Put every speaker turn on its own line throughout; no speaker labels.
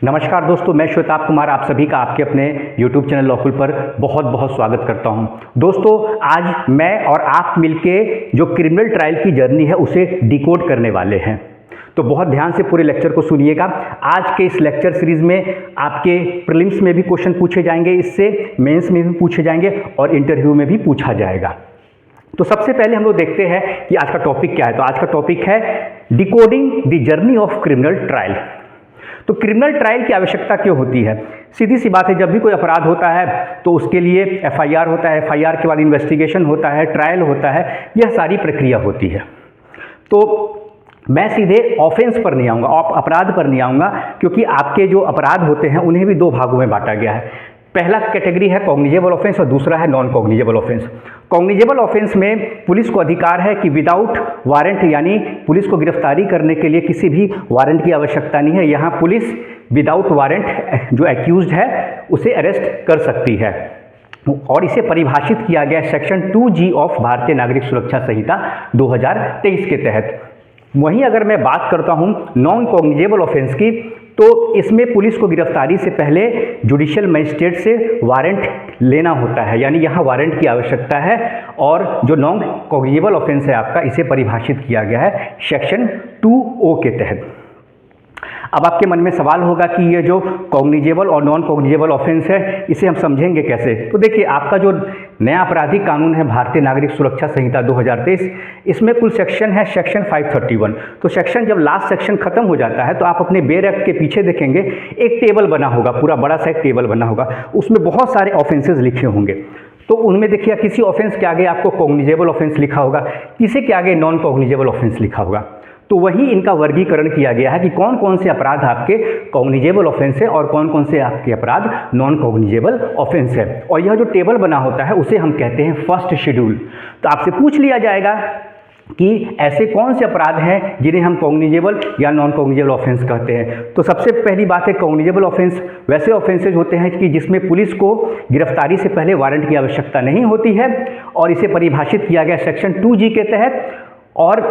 नमस्कार दोस्तों, मैं श्वेताब कुमार आप सभी का आपके अपने YouTube चैनल लॉकुल पर बहुत बहुत स्वागत करता हूं। दोस्तों, आज मैं और आप मिलके जो क्रिमिनल ट्रायल की जर्नी है उसे डिकोड करने वाले हैं। तो बहुत ध्यान से पूरे लेक्चर को सुनिएगा। आज के इस लेक्चर सीरीज में आपके प्रीलिम्स में भी क्वेश्चन पूछे जाएंगे, इससे मेंस में भी पूछे जाएंगे और इंटरव्यू में भी पूछा जाएगा। तो सबसे पहले हम लोग देखते हैं कि आज का टॉपिक क्या है। तो आज का टॉपिक है decoding the journey of criminal trial. तो क्रिमिनल ट्रायल की आवश्यकता क्यों होती है? सीधी सी बात है, जब भी कोई अपराध होता है तो उसके लिए एफआईआर होता है, एफआईआर के बाद इन्वेस्टिगेशन होता है, ट्रायल होता है, यह सारी प्रक्रिया होती है। तो मैं सीधे ऑफेंस पर नहीं आऊँगा, अपराध पर नहीं आऊँगा, क्योंकि आपके जो अपराध होते हैं उन्हें भी दो भागों में बांटा गया है। पहला कैटेगरी है कॉग्निजेबल ऑफेंस और दूसरा है non cognizable offence. Cognizable offence में पुलिस को अधिकार है कि विदाउट वारंट, यानी पुलिस को गिरफ्तारी करने के लिए किसी भी वारंट की आवश्यकता नहीं है। यहाँ पुलिस विदाउट वारंट जो एक्यूज्ड है उसे अरेस्ट कर सकती है और इसे परिभाषित किया गया सेक्शन 2G ऑफ भारतीय नागरिक सुरक्षा संहिता 2023 के तहत। वहीं अगर मैं बात करता हूं नॉन कॉग्निजेबल ऑफेंस की, तो इसमें पुलिस को गिरफ्तारी से पहले जुडिशियल मजिस्ट्रेट से वारंट लेना होता है, यानी यहाँ वारंट की आवश्यकता है। और जो नॉन कॉग्निजेबल ऑफेंस है आपका, इसे परिभाषित किया गया है सेक्शन 2O के तहत। अब आपके मन में सवाल होगा कि ये जो कॉग्निजेबल और नॉन कॉग्निजेबल ऑफेंस है इसे हम समझेंगे कैसे? तो देखिए, आपका जो नया आपराधिक कानून है भारतीय नागरिक सुरक्षा संहिता 2023, इसमें कुल सेक्शन है सेक्शन 531। तो सेक्शन जब लास्ट सेक्शन खत्म हो जाता है तो आप अपने बेर एक्ट के पीछे देखेंगे एक टेबल बना होगा, पूरा बड़ा सा एक टेबल बना होगा, उसमें बहुत सारे ऑफेंसेज लिखे होंगे। तो उनमें देखिए, किसी ऑफेंस के आगे आपको कॉग्निजेबल ऑफेंस लिखा होगा, किसी के आगे नॉन कॉग्निजेबल ऑफेंस लिखा होगा। तो वही इनका वर्गीकरण किया गया है कि कौन कौन से अपराध आपके कॉग्निजेबल ऑफेंस है और कौन कौन से आपके अपराध नॉन कॉग्निजेबल ऑफेंस है। और यह जो टेबल बना होता है उसे हम कहते हैं फर्स्ट शेड्यूल। तो आपसे पूछ लिया जाएगा कि ऐसे कौन से अपराध हैं जिन्हें हम कॉग्निजेबल या नॉन कॉग्निजेबल ऑफेंस कहते हैं। तो सबसे पहली बात है, कॉग्निजेबल ऑफेंस वैसे ऑफेंसेज होते हैं कि जिसमें पुलिस को गिरफ्तारी से पहले वारंट की आवश्यकता नहीं होती है और इसे परिभाषित किया गया सेक्शन 2G के तहत। और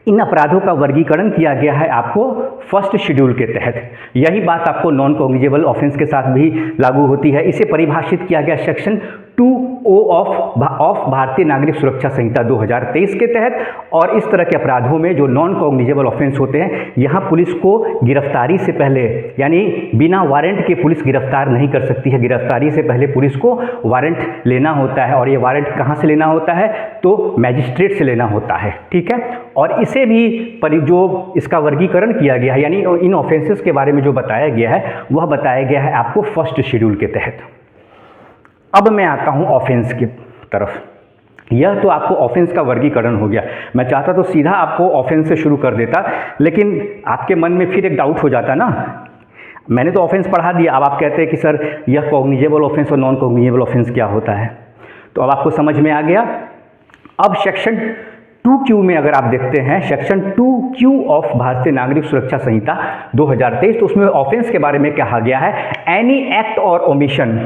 इन अपराधों का वर्गीकरण किया गया है आपको फर्स्ट शेड्यूल के तहत। यही बात आपको नॉन कॉग्निजेबल ऑफेंस के साथ भी लागू होती है। इसे परिभाषित किया गया सेक्शन 2O ऑफ भारतीय नागरिक सुरक्षा संहिता 2023 के तहत। और इस तरह के अपराधों में जो नॉन कॉग्निजेबल ऑफेंस होते हैं, यहाँ पुलिस को गिरफ्तारी से पहले, यानी बिना वारंट के पुलिस गिरफ्तार नहीं कर सकती है। गिरफ्तारी से पहले पुलिस को वारंट लेना होता है और ये वारंट कहाँ से लेना होता है? तो मैजिस्ट्रेट से लेना होता है, ठीक है। और इसे भी जो इसका वर्गीकरण किया गया है, यानी इन ऑफेंसेस के बारे में जो बताया गया है वह बताया गया है आपको फर्स्ट शेड्यूल के तहत। अब मैं आता हूं ऑफेंस की तरफ। यह तो आपको ऑफेंस का वर्गीकरण हो गया। मैं चाहता तो सीधा आपको ऑफेंस से शुरू कर देता, लेकिन आपके मन में फिर एक डाउट हो जाता ना। मैंने तो ऑफेंस पढ़ा दिया, अब आप कहते हैं कि सर यह कॉग्निजेबल ऑफेंस और नॉन कॉग्निजेबल ऑफेंस क्या होता है। तो अब आपको समझ में आ गया। अब सेक्शन 2Q में अगर आप देखते हैं, सेक्शन 2Q ऑफ भारतीय नागरिक सुरक्षा संहिता 2023, तो उसमें ऑफेंस के बारे में कहा गया है एनी एक्ट और ओमिशन,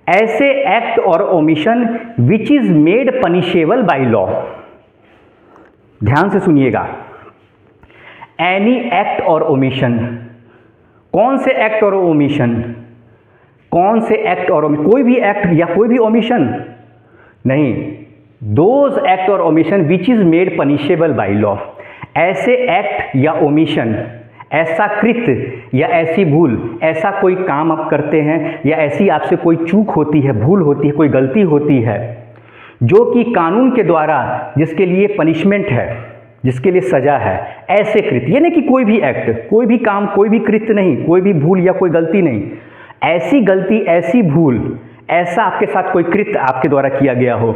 ऐसे एक्ट और omission which is made punishable by law. ध्यान से सुनिएगा, एनी एक्ट और ओमिशन। कौन से एक्ट और ओमिशन? कौन से एक्ट और कोई भी एक्ट या कोई भी ओमिशन नहीं, दोज एक्ट और omission which is made punishable by law. ऐसे एक्ट या ओमिशन, ऐसा कृत्य या ऐसी भूल, ऐसा कोई काम आप करते हैं या ऐसी आपसे कोई चूक होती है, भूल होती है, कोई गलती होती है जो कि कानून के द्वारा जिसके लिए पनिशमेंट है, जिसके लिए सजा है, ऐसे कृत्य, यानी कि कोई भी एक्ट, कोई भी काम, कोई भी कृत्य नहीं, कोई भी भूल या कोई गलती नहीं, ऐसी गलती, ऐसी भूल, ऐसा आपके साथ कोई कृत्य आपके द्वारा किया गया हो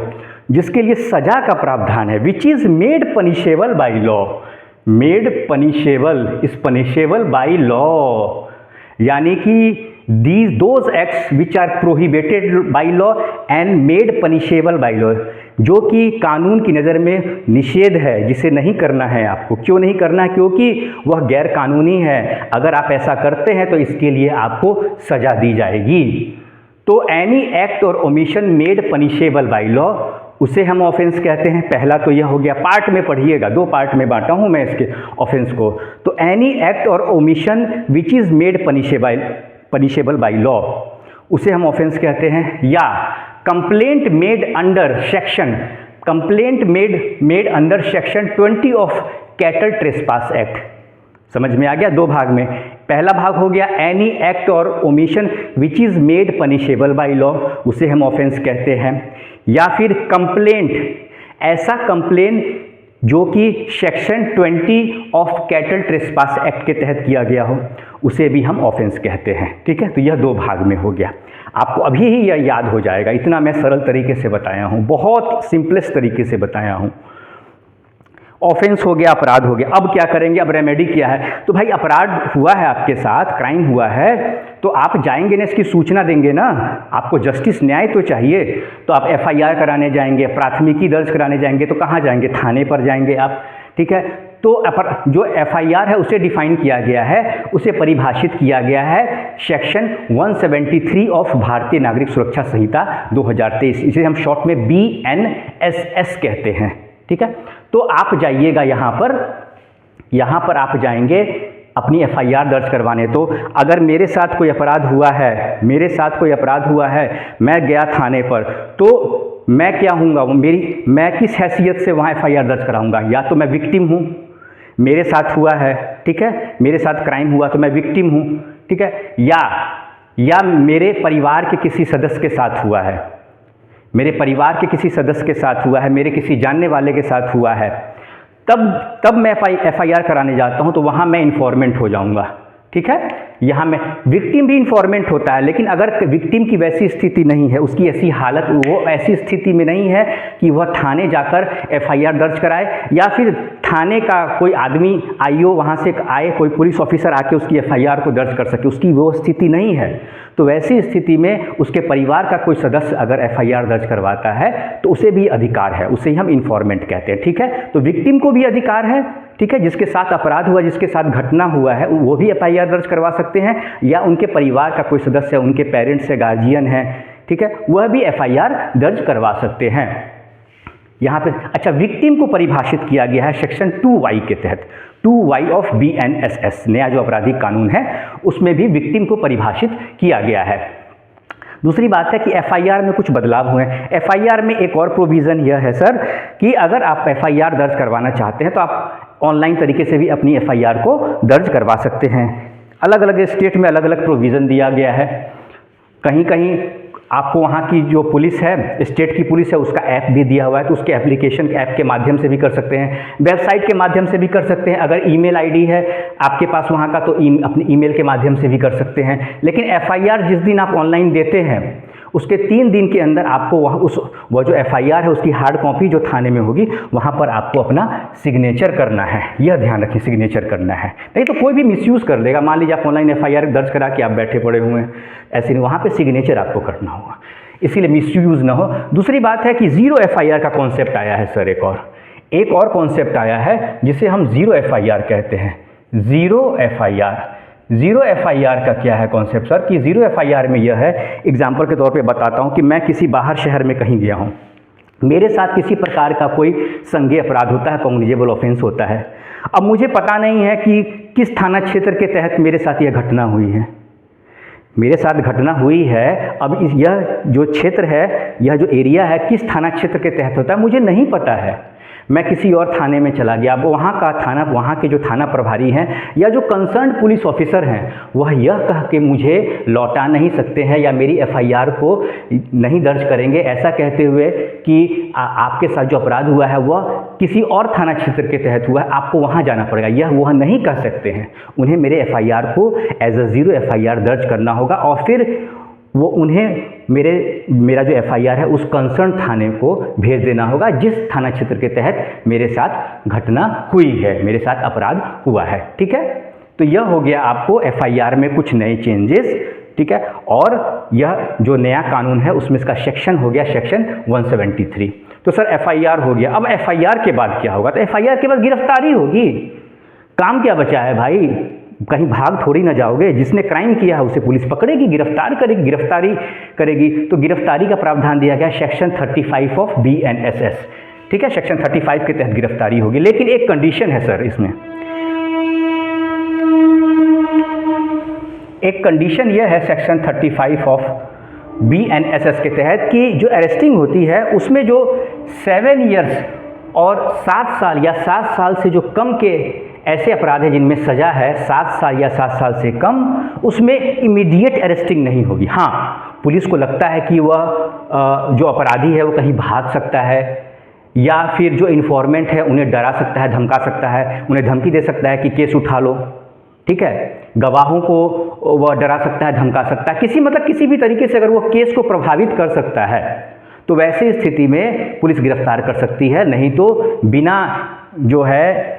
जिसके लिए सजा का प्रावधान है, which is made punishable by law. Made punishable is punishable by law, यानी कि those acts which are prohibited by law and made punishable by law, जो कि कानून की नज़र में निषेध है, जिसे नहीं करना है आपको। क्यों नहीं करना है? क्योंकि वह गैर कानूनी है। अगर आप ऐसा करते हैं तो इसके लिए आपको सजा दी जाएगी। तो एनी एक्ट और omission made punishable by law उसे हम ऑफेंस कहते हैं। पहला तो यह हो गया, पार्ट में पढ़िएगा, 2 पार्ट में बांटा हूँ मैं इसके ऑफेंस को। तो एनी एक्ट और omission which is made punishable by law, उसे हम ऑफेंस कहते हैं। या complaint made under section 20 of cattle trespass act. समझ में आ गया? 2 भाग में। पहला भाग हो गया एनी एक्ट और omission which is made punishable by law, उसे हम ऑफेंस कहते हैं। या फिर कंप्लेंट, ऐसा कंप्लेन जो कि section 20 of cattle trespass act के तहत किया गया हो, उसे भी हम ऑफेंस कहते हैं। ठीक है, तो यह 2 भाग में हो गया। आपको अभी ही यह याद हो जाएगा, इतना मैं सरल तरीके से बताया हूँ, बहुत सिंपलेस्ट तरीके से बताया हूँ। ऑफेंस हो गया, अपराध हो गया। अब क्या करेंगे? अब रेमेडी क्या है? तो भाई अपराध हुआ है आपके साथ, क्राइम हुआ है, तो आप जाएंगे ना, इसकी सूचना देंगे ना, आपको जस्टिस, न्याय तो चाहिए। तो आप FIR कराने जाएंगे, प्राथमिकी दर्ज कराने जाएंगे, तो कहाँ जाएंगे? थाने पर जाएंगे आप। ठीक है, तो जो FIR है उसे डिफाइन किया गया है, उसे परिभाषित किया गया है सेक्शन 173 ऑफ भारतीय नागरिक सुरक्षा संहिता 2023, इसे हम शॉर्ट में BNSS कहते हैं। ठीक है, तो आप जाइएगा यहाँ पर आप जाएंगे अपनी FIR दर्ज करवाने। तो अगर मेरे साथ कोई अपराध हुआ है, मैं गया थाने पर, तो मैं क्या हूँगा? मैं किस हैसियत से वहाँ FIR दर्ज कराऊँगा? या तो मैं विक्टिम हूँ, मेरे साथ हुआ है, ठीक है, मेरे साथ क्राइम हुआ तो मैं विक्टिम हूँ, ठीक है, या मेरे परिवार के किसी सदस्य के साथ हुआ है, मेरे परिवार के किसी सदस्य के साथ हुआ है, मेरे किसी जानने वाले के साथ हुआ है, तब मैं FIR कराने जाता हूं, तो वहां मैं इन्फॉर्मेंट हो जाऊंगा। ठीक है, यहाँ में विक्टिम भी इन्फॉर्मेंट होता है, लेकिन अगर विक्टिम की वैसी स्थिति नहीं है, उसकी ऐसी हालत, वो ऐसी स्थिति में नहीं है कि वह थाने जाकर FIR दर्ज कराए, या फिर थाने का कोई आदमी IO वहाँ से आए, कोई पुलिस ऑफिसर आके उसकी FIR को दर्ज कर सके, उसकी वो स्थिति नहीं है, तो वैसी स्थिति में उसके परिवार का कोई सदस्य अगर FIR दर्ज करवाता है तो उसे भी अधिकार है, उसे ही हम इन्फॉर्मेंट कहते हैं। ठीक है, तो विक्टिम को भी अधिकार है, ठीक है, जिसके साथ अपराध हुआ, जिसके साथ घटना हुआ है, वो भी FIR दर्ज करवा सकते हैं, या उनके परिवार का कोई सदस्य है, उनके पेरेंट्स है, गार्जियन है, ठीक है, वह भी FIR दर्ज करवा सकते हैं। यहाँ पे अच्छा, विक्टिम को परिभाषित किया गया है सेक्शन 2Y के तहत, 2Y ऑफ BNSS, नया जो आपराधिक कानून है उसमें भी विक्टिम को परिभाषित किया गया है। दूसरी बात है कि FIR में कुछ बदलाव हुए हैं। FIR में एक और प्रोविज़न यह है सर कि अगर आप FIR दर्ज करवाना चाहते हैं तो आप ऑनलाइन तरीके से भी अपनी FIR को दर्ज करवा सकते हैं। अलग अलग स्टेट में अलग अलग प्रोविज़न दिया गया है। कहीं कहीं आपको वहाँ की जो पुलिस है, स्टेट की पुलिस है, उसका ऐप भी दिया हुआ है, तो उसके एप्लीकेशन ऐप के माध्यम से भी कर सकते हैं, वेबसाइट के माध्यम से भी कर सकते हैं। अगर ईमेल आईडी है आपके पास वहाँ का, तो अपने ईमेल के माध्यम से भी कर सकते हैं। लेकिन FIR जिस दिन आप ऑनलाइन देते हैं उसके 3 दिन के अंदर आपको वो जो FIR है उसकी हार्ड कॉपी जो थाने में होगी वहाँ पर आपको अपना सिग्नेचर करना है। यह ध्यान रखिए, सिग्नेचर करना है, नहीं तो कोई भी मिसयूज़ कर लेगा। मान लीजिए आप ऑनलाइन FIR दर्ज करा के आप बैठे पड़े हुए हैं, ऐसे नहीं, वहाँ पे सिग्नेचर आपको करना होगा, इसीलिए मिसयूज़ ना हो। दूसरी बात है कि ज़ीरो FIR का कॉन्सेप्ट आया है सर, एक और कॉन्सेप्ट आया है जिसे हम ज़ीरो FIR कहते हैं। ज़ीरो FIR का क्या है कॉन्सेप्ट सर? कि ज़ीरो FIR में यह है, एग्जाम्पल के तौर पे बताता हूँ कि मैं किसी बाहर शहर में कहीं गया हूँ, मेरे साथ किसी प्रकार का कोई संज्ञेय अपराध होता है, कॉग्निजेबल ऑफेंस होता है। अब मुझे पता नहीं है कि किस थाना क्षेत्र के तहत मेरे साथ यह घटना हुई है, मेरे साथ घटना हुई है। अब यह जो क्षेत्र है, यह जो एरिया है, किस थाना क्षेत्र के तहत होता है मुझे नहीं पता है। मैं किसी और थाने में चला गया, अब वहाँ का थाना, वहाँ के जो थाना प्रभारी हैं या जो कंसर्न पुलिस ऑफिसर हैं, वह यह कह के मुझे लौटा नहीं सकते हैं या मेरी FIR को नहीं दर्ज करेंगे, ऐसा कहते हुए कि आपके साथ जो अपराध हुआ है वह किसी और थाना क्षेत्र के तहत हुआ है, आपको वहाँ जाना पड़ेगा, यह वह नहीं कह सकते हैं। उन्हें मेरे FIR को एज अ ज़ीरो FIR दर्ज करना होगा और फिर वो उन्हें मेरा जो FIR है उस कंसर्न थाने को भेज देना होगा जिस थाना क्षेत्र के तहत मेरे साथ घटना हुई है, मेरे साथ अपराध हुआ है। ठीक है, तो यह हो गया आपको FIR में कुछ नए चेंजेस। ठीक है, और यह जो नया कानून है उसमें इसका सेक्शन हो गया सेक्शन 173। तो सर FIR हो गया। अब FIR के बाद क्या होगा? तो FIR के बाद गिरफ्तारी होगी। काम क्या बचा है भाई? कहीं भाग थोड़ी ना जाओगे। जिसने क्राइम किया है उसे पुलिस पकड़ेगी, गिरफ्तार करेगी, गिरफ्तारी करेगी। तो गिरफ्तारी का प्रावधान दिया गया सेक्शन 35 ऑफ BNSS, ठीक है, सेक्शन 35 के तहत गिरफ्तारी होगी। लेकिन एक कंडीशन है सर, इसमें एक कंडीशन यह है सेक्शन 35 ऑफ BNSS के तहत कि जो अरेस्टिंग होती है उसमें जो 7 इयर्स और 7 साल या 7 साल से जो कम के ऐसे अपराध हैं जिनमें सज़ा है 7 साल या 7 साल से कम, उसमें इमीडिएट अरेस्टिंग नहीं होगी। हाँ, पुलिस को लगता है कि वह जो अपराधी है वो कहीं भाग सकता है, या फिर जो इन्फॉर्मेंट है उन्हें डरा सकता है, धमका सकता है, उन्हें धमकी दे सकता है कि केस उठा लो, ठीक है, गवाहों को वह डरा सकता है, धमका सकता है, किसी भी तरीके से अगर वो केस को प्रभावित कर सकता है तो वैसी स्थिति में पुलिस गिरफ्तार कर सकती है। नहीं तो बिना जो है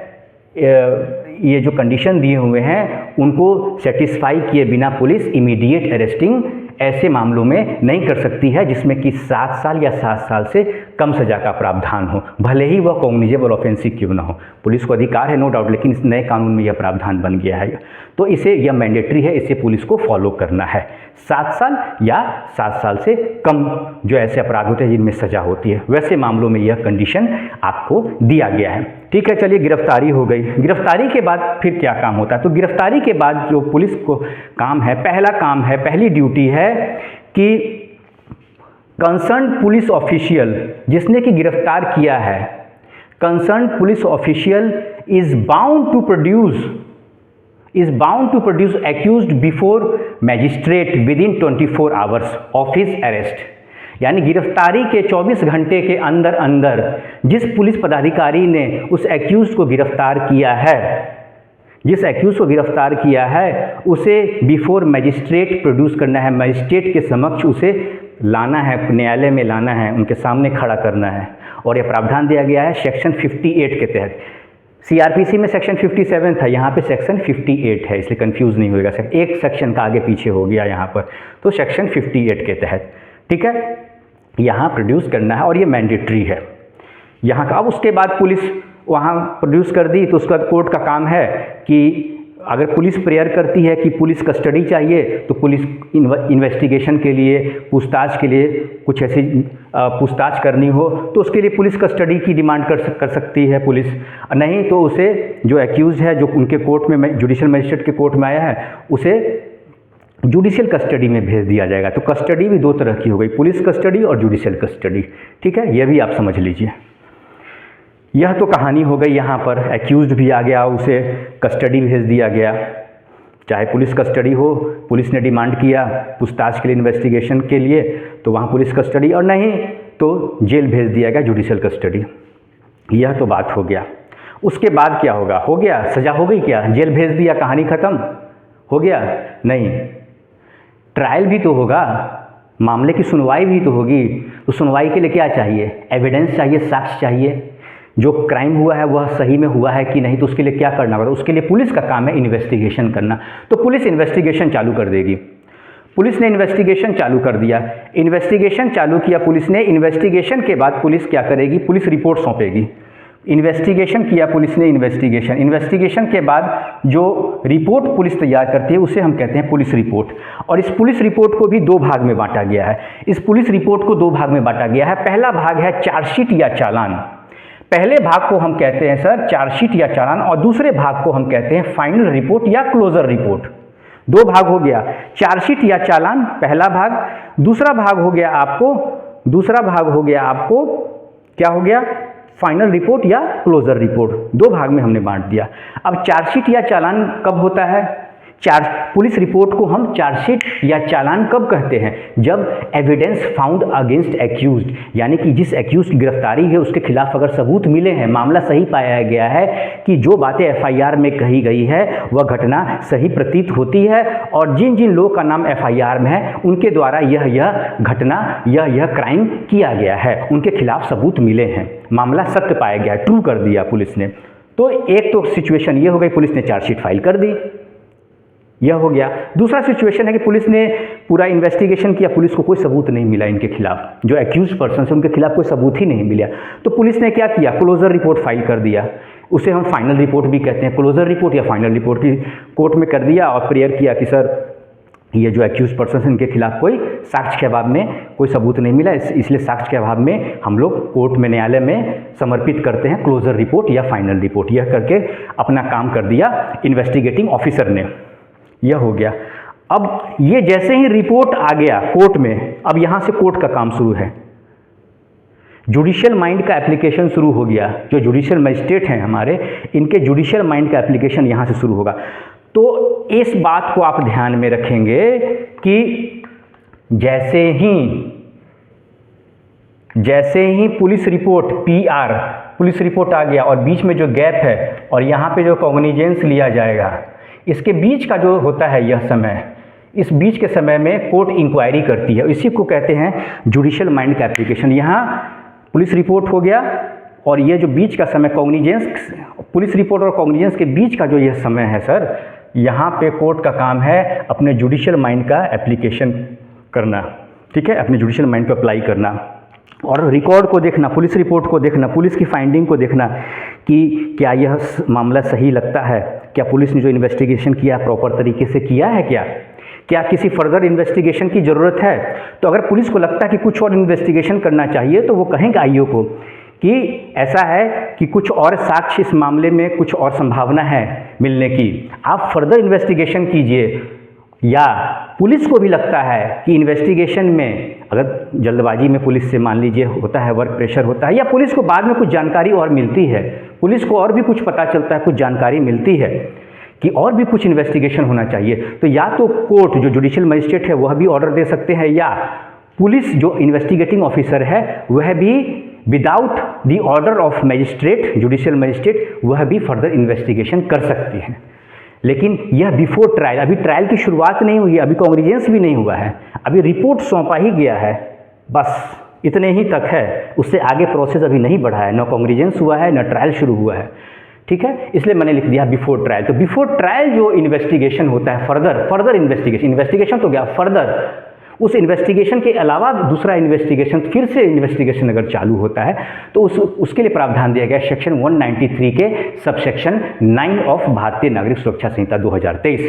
ये जो कंडीशन दिए हुए हैं उनको सेटिस्फाई किए बिना पुलिस इमीडिएट अरेस्टिंग ऐसे मामलों में नहीं कर सकती है जिसमें कि 7 साल या 7 साल से कम सज़ा का प्रावधान हो, भले ही वह कॉग्निजेबल ऑफेंसिव क्यों ना हो। पुलिस को अधिकार है नो डाउट, लेकिन इस नए कानून में यह प्रावधान बन गया है, तो इसे यह मैंडेटरी है, इसे पुलिस को फॉलो करना है। 7 साल या 7 साल से कम जो ऐसे अपराध होते हैं जिनमें सज़ा होती है, वैसे मामलों में यह कंडीशन आपको दिया गया है। ठीक है, चलिए गिरफ्तारी हो गई। गिरफ्तारी के बाद फिर क्या काम होता है? तो गिरफ्तारी के बाद जो पुलिस को काम है, पहली ड्यूटी है कि कंसर्न पुलिस ऑफिशियल जिसने कि गिरफ्तार किया है, concern police official is bound to produce accused before magistrate within 24 hours of his arrest. यानी गिरफ्तारी के 24 घंटे के अंदर अंदर जिस पुलिस पदाधिकारी ने उस एक्यूज को गिरफ्तार किया है, उसे बिफोर मैजिस्ट्रेट प्रोड्यूस करना है, मैजिस्ट्रेट के समक्ष उसे लाना है, न्यायालय में लाना है, उनके सामने खड़ा करना है। और यह प्रावधान दिया गया है सेक्शन 58 के तहत। CRPC में सेक्शन 57 था, यहाँ पे सेक्शन 58 है, इसलिए कंफ्यूज नहीं होगा, एक सेक्शन का आगे पीछे हो गया यहाँ पर। तो सेक्शन 58 के तहत, ठीक है, यहाँ प्रोड्यूस करना है और ये मैंडेटरी है यहाँ का। अब उसके बाद पुलिस वहाँ प्रोड्यूस कर दी तो उसके बाद कोर्ट का काम है कि अगर पुलिस प्रेयर करती है कि पुलिस कस्टडी चाहिए तो पुलिस इन्वेस्टिगेशन के लिए, पूछताछ के लिए कुछ ऐसी पूछताछ करनी हो तो उसके लिए पुलिस कस्टडी की डिमांड कर सकती है पुलिस। नहीं तो उसे जो एक्यूज़ है, जो उनके कोर्ट में जुडिशियल मजिस्ट्रेट के कोर्ट में आया है, उसे जुडिशियल कस्टडी में भेज दिया जाएगा। तो कस्टडी भी 2 तरह की हो गई, पुलिस कस्टडी और जुडिशियल कस्टडी, ठीक है, यह भी आप समझ लीजिए। यह तो कहानी हो गई, यहाँ पर एक्यूज्ड भी आ गया, उसे कस्टडी भेज दिया गया, चाहे पुलिस कस्टडी हो, पुलिस ने डिमांड किया पूछताछ के लिए, इन्वेस्टिगेशन के लिए, तो वहाँ पुलिस कस्टडी, और नहीं तो जेल भेज दिया गया, जुडिशियल कस्टडी। यह तो बात हो गया। उसके बाद क्या होगा? हो गया, सज़ा हो गई क्या? जेल भेज दिया, कहानी ख़त्म हो गया? नहीं, ट्रायल भी तो होगा, मामले की सुनवाई भी तो होगी। तो सुनवाई के लिए क्या चाहिए? एविडेंस चाहिए, साक्ष्य चाहिए, जो क्राइम हुआ है वह सही में हुआ है कि नहीं। तो उसके लिए क्या करना पड़ता? उसके लिए पुलिस का काम है इन्वेस्टिगेशन करना। तो पुलिस इन्वेस्टिगेशन चालू कर देगी। पुलिस ने इन्वेस्टिगेशन चालू कर दिया, इन्वेस्टिगेशन चालू किया पुलिस ने। इन्वेस्टिगेशन के बाद पुलिस क्या करेगी? पुलिस रिपोर्ट सौंपेगी। इन्वेस्टिगेशन किया पुलिस ने, इन्वेस्टिगेशन के बाद जो रिपोर्ट पुलिस तैयार करती है उसे हम कहते हैं पुलिस रिपोर्ट। और इस पुलिस रिपोर्ट को भी 2 भाग में बांटा गया है। इस पुलिस रिपोर्ट को 2 भाग में बांटा गया है। पहला भाग है चार्जशीट या चालान। पहले भाग को हम कहते हैं सर चार्जशीट या चालान, और दूसरे भाग को हम कहते हैं फाइनल रिपोर्ट या क्लोजर रिपोर्ट। 2 भाग हो गया, चार्जशीट या चालान पहला भाग, दूसरा भाग हो गया आपको क्या हो गया? फाइनल रिपोर्ट या क्लोजर रिपोर्ट। 2 भाग में हमने बांट दिया। अब चार्जशीट या चालान कब होता है? पुलिस रिपोर्ट को हम चार्जशीट या चालान कब कहते हैं? जब एविडेंस फाउंड अगेंस्ट एक्यूज्ड, यानी कि जिस एक्यूज की गिरफ्तारी है उसके खिलाफ अगर सबूत मिले हैं, मामला सही पाया गया है कि जो बातें FIR में कही गई है वह घटना सही प्रतीत होती है, और जिन जिन लोगों का नाम FIR में है उनके द्वारा यह घटना, यह क्राइम किया गया है, उनके खिलाफ सबूत मिले हैं, मामला सत्य पाया गया है, ट्रू कर दिया पुलिस ने। तो एक तो सिचुएशन ये हो गई, पुलिस ने चार्जशीट फाइल कर दी, यह हो गया। दूसरा सिचुएशन है कि पुलिस ने पूरा इन्वेस्टिगेशन किया, पुलिस को कोई सबूत नहीं मिला इनके खिलाफ, जो एक्यूज पर्सन है उनके खिलाफ कोई सबूत ही नहीं मिला। तो पुलिस ने क्या किया, क्लोजर रिपोर्ट फाइल कर दिया। उसे हम फाइनल रिपोर्ट भी कहते हैं, क्लोजर रिपोर्ट या फाइनल रिपोर्ट की कोर्ट में कर दिया और प्रेयर किया कि सर ये जो एक्यूज पर्सन है इनके खिलाफ कोई साक्ष्य के अभाव में कोई सबूत नहीं मिला, इसलिए साक्ष्य के अभाव में हम लोग कोर्ट में, न्यायालय में समर्पित करते हैं क्लोजर रिपोर्ट या फाइनल रिपोर्ट। यह करके अपना काम कर दिया इन्वेस्टिगेटिंग ऑफिसर ने। यह हो गया। अब ये जैसे ही रिपोर्ट आ गया कोर्ट में, अब यहाँ से कोर्ट का काम शुरू है, जुडिशियल माइंड का एप्लीकेशन शुरू हो गया। जो जुडिशियल मजिस्ट्रेट हैं हमारे, इनके जुडिशियल माइंड का एप्लीकेशन यहाँ से शुरू होगा। तो इस बात को आप ध्यान में रखेंगे कि जैसे ही police report PR police report आ गया और बीच में जो गैप है और यहाँ पे जो कॉग्निजेंस लिया जाएगा, इसके बीच का जो होता है यह समय, इस बीच के समय में कोर्ट इंक्वायरी करती है, इसी को कहते हैं जुडिशियल माइंड का एप्लीकेशन। यहाँ पुलिस रिपोर्ट हो गया और ये जो बीच का समय कॉग्निजेंस, पुलिस रिपोर्ट और कॉग्निजेंस के बीच का जो यह समय है सर, यहाँ पे कोर्ट का काम है अपने जुडिशियल माइंड का एप्लीकेशन करना, ठीक है, अपने जुडिशियल माइंड पे अप्लाई करना और रिकॉर्ड को देखना, पुलिस रिपोर्ट को देखना, पुलिस की फाइंडिंग को देखना कि क्या यह मामला सही लगता है, क्या पुलिस ने जो इन्वेस्टिगेशन किया प्रॉपर तरीके से किया है, क्या किसी फर्दर इन्वेस्टिगेशन की ज़रूरत है। तो अगर पुलिस को लगता है कि कुछ और इन्वेस्टिगेशन करना चाहिए तो वो कहेंगे IO को कि ऐसा है कि कुछ और साक्ष्य इस मामले में, कुछ और संभावना है मिलने की, आप फर्दर इन्वेस्टिगेशन कीजिए। या पुलिस को भी लगता है कि इन्वेस्टिगेशन में, अगर जल्दबाजी में पुलिस से मान लीजिए होता है, वर्क प्रेशर होता है, या पुलिस को बाद में कुछ जानकारी और मिलती है, पुलिस को और भी कुछ पता चलता है, कुछ जानकारी मिलती है कि और भी कुछ इन्वेस्टिगेशन होना चाहिए, तो या तो कोर्ट जो जुडिशियल मजिस्ट्रेट है वह भी ऑर्डर दे सकते हैं, या पुलिस जो इन्वेस्टिगेटिंग ऑफिसर है वह भी without the order of magistrate, judicial magistrate, वह भी फर्दर इन्वेस्टिगेशन कर सकती हैं। लेकिन यह बिफोर ट्रायल, अभी ट्रायल की शुरुआत नहीं हुई, अभी कॉग्निजेंस भी नहीं हुआ है, अभी रिपोर्ट सौंपा ही गया है, बस इतने ही तक है, उससे आगे प्रोसेस अभी नहीं बढ़ा है, न कॉग्निजेंस हुआ है न ट्रायल शुरू हुआ है, ठीक है। इसलिए मैंने लिख दिया बिफोर ट्रायल। तो बिफोर ट्रायल जो इन्वेस्टिगेशन होता है, फर्दर इन्वेस्टिगेशन तो गया, फर्दर उस इन्वेस्टिगेशन के अलावा दूसरा इन्वेस्टिगेशन, फिर से इन्वेस्टिगेशन अगर चालू होता है तो उसके लिए प्रावधान दिया गया सेक्शन 193 के सबसेक्शन 9 ऑफ भारतीय नागरिक सुरक्षा संहिता 2023।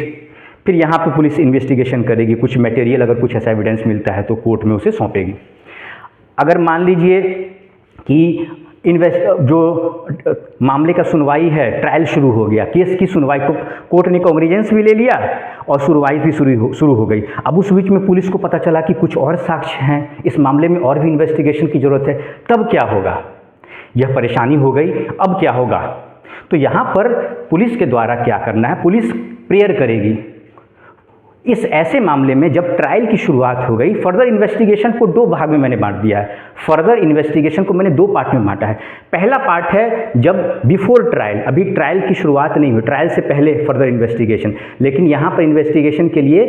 फिर यहाँ पे पुलिस इन्वेस्टिगेशन करेगी, कुछ मटेरियल अगर कुछ ऐसा एविडेंस मिलता है तो कोर्ट में उसे सौंपेगी। अगर मान लीजिए कि जो मामले का सुनवाई है, ट्रायल शुरू हो गया, केस की सुनवाई को कोर्ट ने कॉग्निजेंस भी ले लिया और सुनवाई भी शुरू हो गई। अब उस बीच में पुलिस को पता चला कि कुछ और साक्ष्य हैं, इस मामले में और भी इन्वेस्टिगेशन की ज़रूरत है, तब क्या होगा? यह परेशानी हो गई। अब क्या होगा? तो यहाँ पर पुलिस के द्वारा क्या करना है, पुलिस प्रेयर करेगी। इस ऐसे मामले में जब ट्रायल की शुरुआत हो गई, फर्दर इन्वेस्टिगेशन को दो भाग में मैंने बांट दिया है। फर्दर इन्वेस्टिगेशन को मैंने दो पार्ट में बांटा है। पहला पार्ट है जब बिफोर ट्रायल, अभी ट्रायल की शुरुआत नहीं हुई, ट्रायल से पहले फर्दर इन्वेस्टिगेशन, लेकिन यहाँ पर इन्वेस्टिगेशन के लिए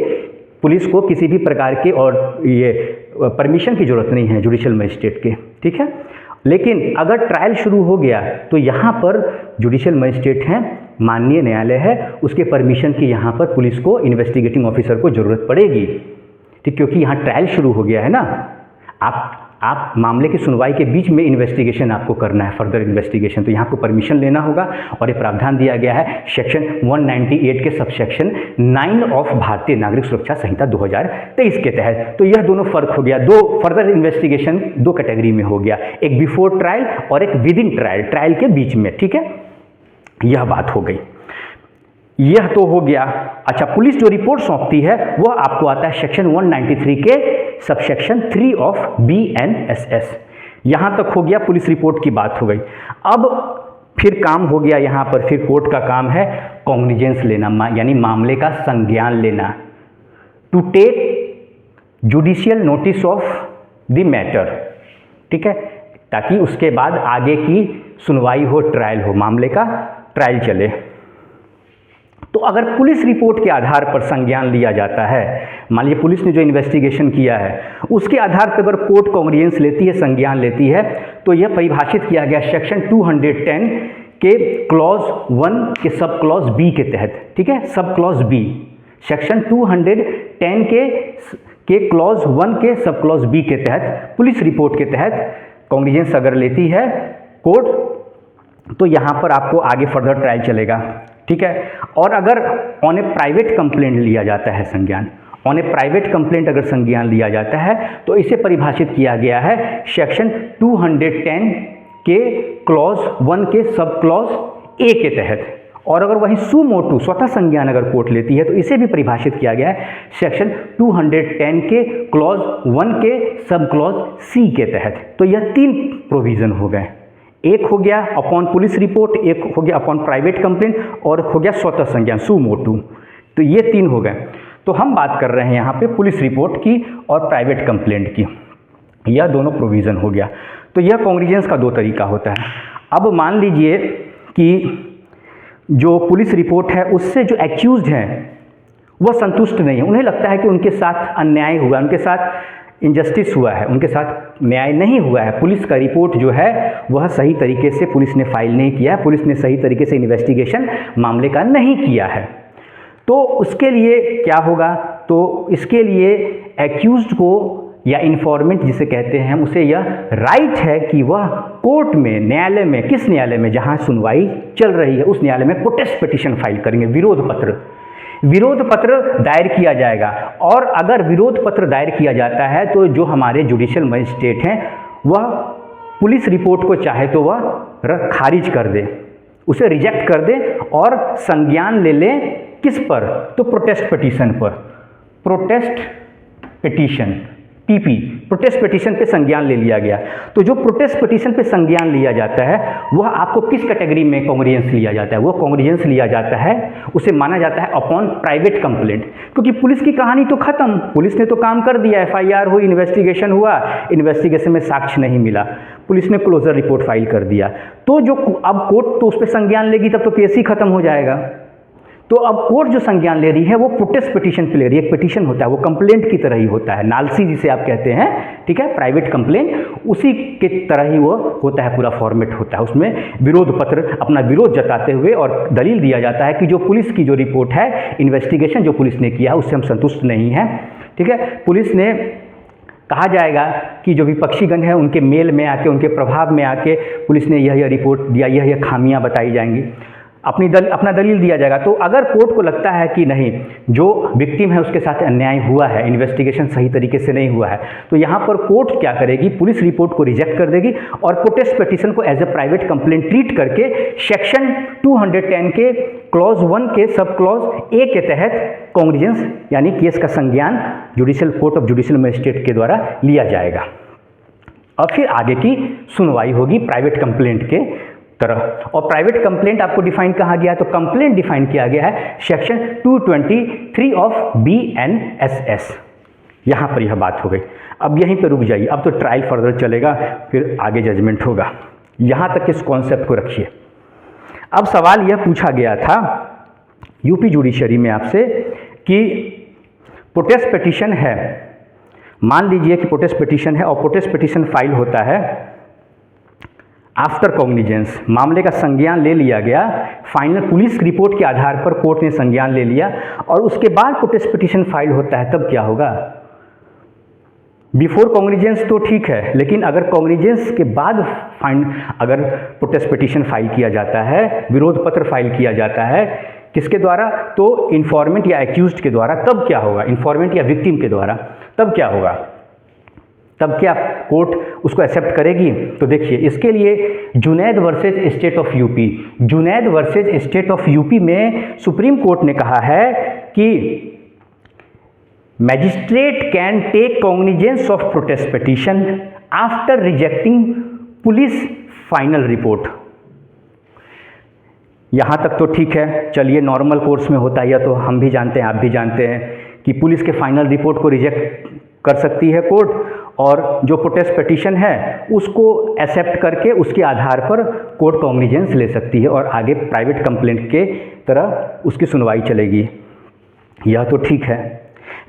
पुलिस को किसी भी प्रकार के और ये परमिशन की जरूरत नहीं है जुडिशियल मजिस्ट्रेट के, ठीक है। लेकिन अगर ट्रायल शुरू हो गया तो यहाँ पर जुडिशियल मजिस्ट्रेट हैं, माननीय न्यायालय है, उसके परमिशन की यहाँ पर पुलिस को, इन्वेस्टिगेटिंग ऑफिसर को ज़रूरत पड़ेगी, ठीक, क्योंकि यहाँ ट्रायल शुरू हो गया है ना। आप मामले की सुनवाई के बीच में इन्वेस्टिगेशन आपको करना है, फर्दर इन्वेस्टिगेशन, तो यहाँ को परमिशन लेना होगा। और ये प्रावधान दिया गया है सेक्शन 198 के सबसेक्शन 9 ऑफ भारतीय नागरिक सुरक्षा संहिता 2023 के तहत। तो यह दोनों फर्क हो गया, दो फर्दर इन्वेस्टिगेशन दो कैटेगरी में हो गया, एक बिफोर ट्रायल और एक विद इन ट्रायल, ट्रायल के बीच में, ठीक है। यह बात हो गई, यह तो हो गया। अच्छा, पुलिस जो रिपोर्ट सौंपती है वह आपको आता है सेक्शन 193 के सबसेक्शन 3 ऑफ BNSS। यहां तक हो गया, पुलिस रिपोर्ट की बात हो गई। अब फिर काम हो गया यहाँ पर, फिर कोर्ट का काम है कॉग्निजेंस लेना, यानी मामले का संज्ञान लेना, to take judicial notice of the matter, ठीक है, ताकि उसके बाद आगे की सुनवाई हो, ट्रायल हो, मामले का ट्रायल चले। तो अगर पुलिस रिपोर्ट के आधार पर संज्ञान लिया जाता है, मान लीजिए पुलिस ने जो इन्वेस्टिगेशन किया है उसके आधार पर अगर कोर्ट कॉग्निजेंस लेती है, संज्ञान लेती है, तो यह परिभाषित किया गया सेक्शन 210 के क्लॉज 1 के सब क्लॉज B के तहत, ठीक है, सब क्लॉज B, सेक्शन 210 के क्लॉज 1 के सब क्लॉज बी के तहत पुलिस रिपोर्ट के तहत कॉग्निजेंस अगर लेती है कोर्ट, तो यहाँ पर आपको आगे फर्दर ट्रायल चलेगा, ठीक है। और अगर ऑन ए प्राइवेट कंप्लेंट लिया जाता है संज्ञान, ऑन ए प्राइवेट कंप्लेंट अगर संज्ञान लिया जाता है तो इसे परिभाषित किया गया है सेक्शन 210 के क्लॉज 1 के सब क्लॉज ए के तहत। और अगर वही सु मोटू स्वतः संज्ञान अगर कोर्ट लेती है तो इसे भी परिभाषित किया गया है सेक्शन 210 के क्लॉज 1 के सब क्लॉज सी के तहत। तो यह 3 प्रोविज़न हो गए, एक हो गया अपॉन पुलिस रिपोर्ट, एक हो गया अपॉन प्राइवेट कंप्लेंट और हो गया स्वतः संज्ञान सु मोटू। तो ये 3 हो गए। तो हम बात कर रहे हैं यहाँ पे पुलिस रिपोर्ट की और प्राइवेट कंप्लेंट की, यह दोनों प्रोविज़न हो गया। तो यह कॉग्निजेंस का 2 तरीका होता है। अब मान लीजिए कि जो पुलिस रिपोर्ट है उससे जो एक्यूज्ड हैं वह संतुष्ट नहीं है, उन्हें लगता है कि उनके साथ अन्याय हुआ, उनके साथ इनजस्टिस हुआ है, उनके साथ न्याय नहीं हुआ है, पुलिस का रिपोर्ट जो है वह सही तरीके से पुलिस ने फाइल नहीं किया है, पुलिस ने सही तरीके से इन्वेस्टिगेशन मामले का नहीं किया है। तो उसके लिए क्या होगा, तो इसके लिए एक्यूज्ड को या इन्फॉर्मेंट जिसे कहते हैं उसे यह राइट है कि वह कोर्ट में, न्यायालय में, किस न्यायालय में जहां सुनवाई चल रही है उस न्यायालय में प्रोटेस्ट पिटीशन फाइल करेंगे, विरोध पत्र दायर किया जाएगा। और अगर विरोध पत्र दायर किया जाता है तो जो हमारे जुडिशियल मजिस्ट्रेट हैं वह पुलिस रिपोर्ट को चाहे तो वह खारिज कर दे, उसे रिजेक्ट कर दे और संज्ञान ले लें किस पर, तो प्रोटेस्ट पिटीशन पर, protest petition PP, protest petition पे संज्ञान ले लिया गया। तो जो प्रोटेस्ट पिटीशन पे संज्ञान लिया जाता है वह आपको किस कैटेगरी में कॉग्निजेंस लिया जाता है, वो कॉग्निजेंस लिया जाता है, उसे माना जाता है अपॉन प्राइवेट कंप्लेंट। क्योंकि पुलिस की कहानी तो खत्म, पुलिस ने तो काम कर दिया, FIR हुई, इन्वेस्टिगेशन हुआ, इन्वेस्टिगेशन में साक्ष्य नहीं मिला, पुलिस ने क्लोजर रिपोर्ट फाइल कर दिया। तो जो अब कोर्ट तो उस पर संज्ञान लेगी, तब तो केस ही खत्म हो जाएगा। तो अब कोर्ट जो संज्ञान ले रही है वो प्रोटेस्ट पिटीशन पे ले रही है, एक पिटीशन होता है, वो कंप्लेंट की तरह ही होता है, नालसी जिसे आप कहते हैं, ठीक है, प्राइवेट कंप्लेंट उसी के तरह ही वो होता है, पूरा फॉर्मेट होता है। उसमें विरोध पत्र अपना विरोध जताते हुए और दलील दिया जाता है कि जो पुलिस की जो रिपोर्ट है, इन्वेस्टिगेशन जो पुलिस ने किया है उससे हम संतुष्ट नहीं हैं, ठीक है। पुलिस ने कहा जाएगा कि जो विपक्षीगण है उनके मेल में आके, उनके प्रभाव में आके पुलिस ने यह रिपोर्ट दिया, यह खामियां बताई जाएंगी, अपना दलील दिया जाएगा। तो अगर कोर्ट को लगता है कि नहीं, जो विक्टिम है उसके साथ अन्याय हुआ है, इन्वेस्टिगेशन सही तरीके से नहीं हुआ है, तो यहाँ पर कोर्ट क्या करेगी, पुलिस रिपोर्ट को रिजेक्ट कर देगी और प्रोटेस्ट पिटीशन को as a private complaint treat करके सेक्शन 210 के क्लॉज 1 के सब क्लॉज ए के तहत कॉग्निजेंस यानी केस का संज्ञान judicial court of judicial magistrate के द्वारा लिया जाएगा और फिर आगे की सुनवाई होगी प्राइवेट कंप्लेंट के तरह। और प्राइवेट कंप्लेंट आपको डिफाइन कहा गया है, तो कंप्लेंट डिफाइन किया गया है सेक्शन 223 ऑफ BNSS। यहाँ पर यह बात हो गई। अब यहीं पर रुक जाइए, अब तो ट्रायल फर्दर चलेगा, फिर आगे जजमेंट होगा। यहाँ तक इस कॉन्सेप्ट को रखिए। अब सवाल यह पूछा गया था यूपी जुडिशरी में आपसे कि प्रोटेस्ट पिटीशन है, मान लीजिए कि प्रोटेस्ट पिटीशन है और प्रोटेस्ट पिटीशन फाइल होता है आफ्टर कॉग्निजेंस, मामले का संज्ञान ले लिया गया, फाइनल पुलिस रिपोर्ट के आधार पर कोर्ट ने संज्ञान ले लिया और उसके बाद प्रोटेस्ट पिटीशन फाइल होता है, तब क्या होगा? बिफोर कॉग्निजेंस तो ठीक है, लेकिन अगर कॉग्निजेंस के बाद अगर प्रोटेस्ट पिटीशन फाइल किया जाता है, विरोध पत्र फाइल किया जाता है, किसके द्वारा? तो इन्फॉर्मेंट या एक्यूज्ड के द्वारा, तब क्या होगा? इन्फॉर्मेंट या विक्टिम के द्वारा, तब क्या होगा? तब क्या कोर्ट उसको एक्सेप्ट करेगी? तो देखिए, इसके लिए Junaid versus state of UP, Junaid versus state of UP में सुप्रीम कोर्ट ने कहा है कि magistrate can take cognizance of protest petition after rejecting police final report. यहाँ तक तो ठीक है, चलिए नॉर्मल कोर्स में होता है, या तो हम भी जानते हैं, आप भी जानते हैं कि पुलिस के फाइनल रिपोर्ट को रिजेक्ट कर सकती है कोर्ट और जो प्रोटेस्ट पिटीशन है उसको एक्सेप्ट करके उसके आधार पर कोर्ट कॉग्निजेंस ले सकती है और आगे प्राइवेट कंप्लेंट के तरह उसकी सुनवाई चलेगी। यह तो ठीक है,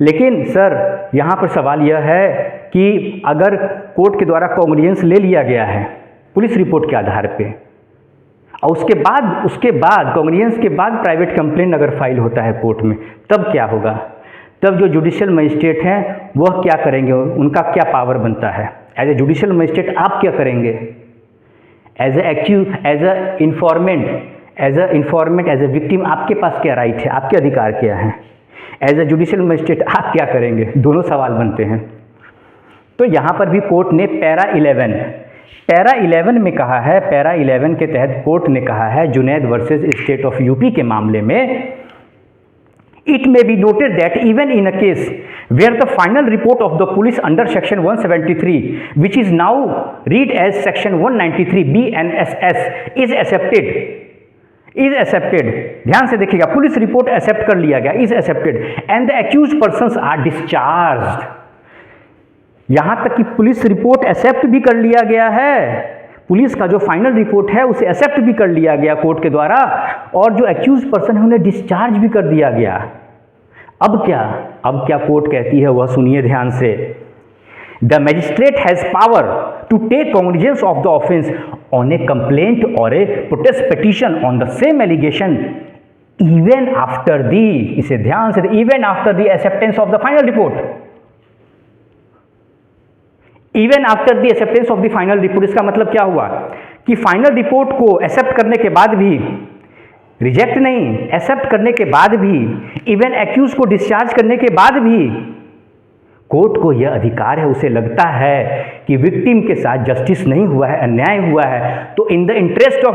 लेकिन सर यहाँ पर सवाल यह है कि अगर कोर्ट के द्वारा कॉग्निजेंस ले लिया गया है पुलिस रिपोर्ट के आधार पे और उसके बाद कॉग्निजेंस के बाद प्राइवेट कंप्लेंट अगर फाइल होता है कोर्ट में, तब क्या होगा? तब जो जुडिशियल मजिस्ट्रेट हैं वह क्या करेंगे? उनका क्या पावर बनता है? एज ए जुडिशियल मजिस्ट्रेट आप क्या करेंगे? As a informant, as a victim आपके पास क्या राइट है? आपके अधिकार क्या हैं? एज ए जुडिशियल मजिस्ट्रेट आप क्या करेंगे? दोनों सवाल बनते हैं। तो यहाँ पर भी कोर्ट ने पैरा 11 में कहा है, पैरा 11 के तहत कोर्ट ने कहा है Junaid versus state of UP के मामले में, it may be noted that even in a case where the final report of the police under section 173, which is now read as section 193 BNSS, is accepted, ध्यान से देखिएगा, police report accept कर लिया गया, is accepted and the accused persons are discharged। यहां तक कि police report accept भी कर लिया गया है, पुलिस का जो फाइनल रिपोर्ट है उसे एक्सेप्ट भी कर लिया गया कोर्ट के द्वारा, और जो एक्यूज पर्सन है उन्हें डिस्चार्ज भी कर दिया गया। अब क्या कोर्ट कहती है वह सुनिए ध्यान से। The magistrate has power to take cognizance of the offence on a complaint or a protest petition on the same allegation even after the, इसे ध्यान से, even after the acceptance of the final report, even after the acceptance of the final report. इसका मतलब क्या हुआ कि final report को accept करने के बाद भी, रिजेक्ट नहीं, एक्सेप्ट करने के बाद भी, इवन एक्यूज को डिस्चार्ज करने के बाद भी कोर्ट को यह अधिकार है, उसे लगता है कि विक्टिम के साथ जस्टिस नहीं हुआ है, अन्याय हुआ है, तो in the interest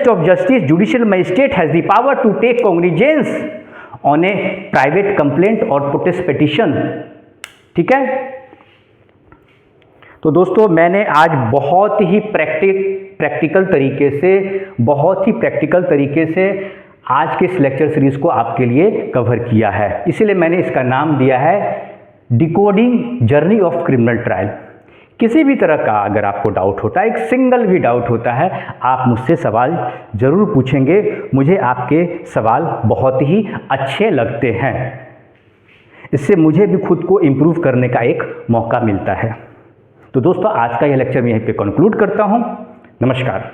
of justice judicial magistrate has the power to take cognizance on a private complaint और प्रोटेस्ट पिटीशन। ठीक है। तो दोस्तों मैंने आज बहुत ही प्रैक्टिकल तरीके से आज के इस लेक्चर सीरीज को आपके लिए कवर किया है, इसीलिए मैंने इसका नाम दिया है decoding journey of criminal trial. किसी भी तरह का अगर आपको डाउट होता है, एक सिंगल भी डाउट होता है, आप मुझसे सवाल जरूर पूछेंगे, मुझे आपके सवाल बहुत ही अच्छे लगते हैं, इससे मुझे भी खुद को इम्प्रूव करने का एक मौका मिलता है। तो दोस्तों आज का यह लेक्चर मैं यहीं पे कंक्लूड करता हूँ। नमस्कार।